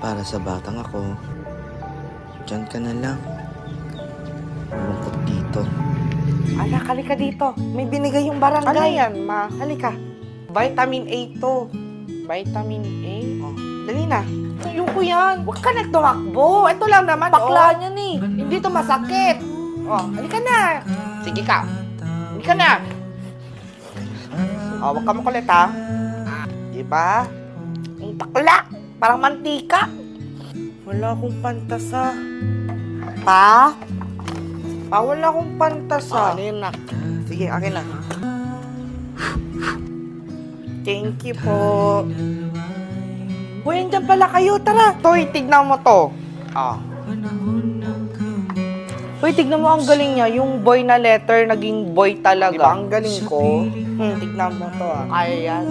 Para sa batang ako, dyan ka na lang. Malungkot dito. Anak, halika dito. May binigay yung barangay. Ano yan, ma? Halika. Vitamin A to. Vitamin A? Oh, dali na. Ayoko yan. Huwag ka nagtumakbo. Ito lang naman, bakla niyan eh. Hindi to masakit. Oh, halika na. Sige ka. Halika na. Oh, huwag ka makulit ha. Diba? Ang bakla. Parang mantika. Wala akong pantasa. Pa? Pa, wala akong pantasa. Ano yun, nak? Sige, akin na. Thank you po. Hoy, andyan pala kayo. Tara. Toy, tignan mo to. Ah. Hoy, tignan mo ang galing niya. Yung boy na letter, naging boy talaga. Diba, ang galing ko. Tignan mo to ah. Kaya yan.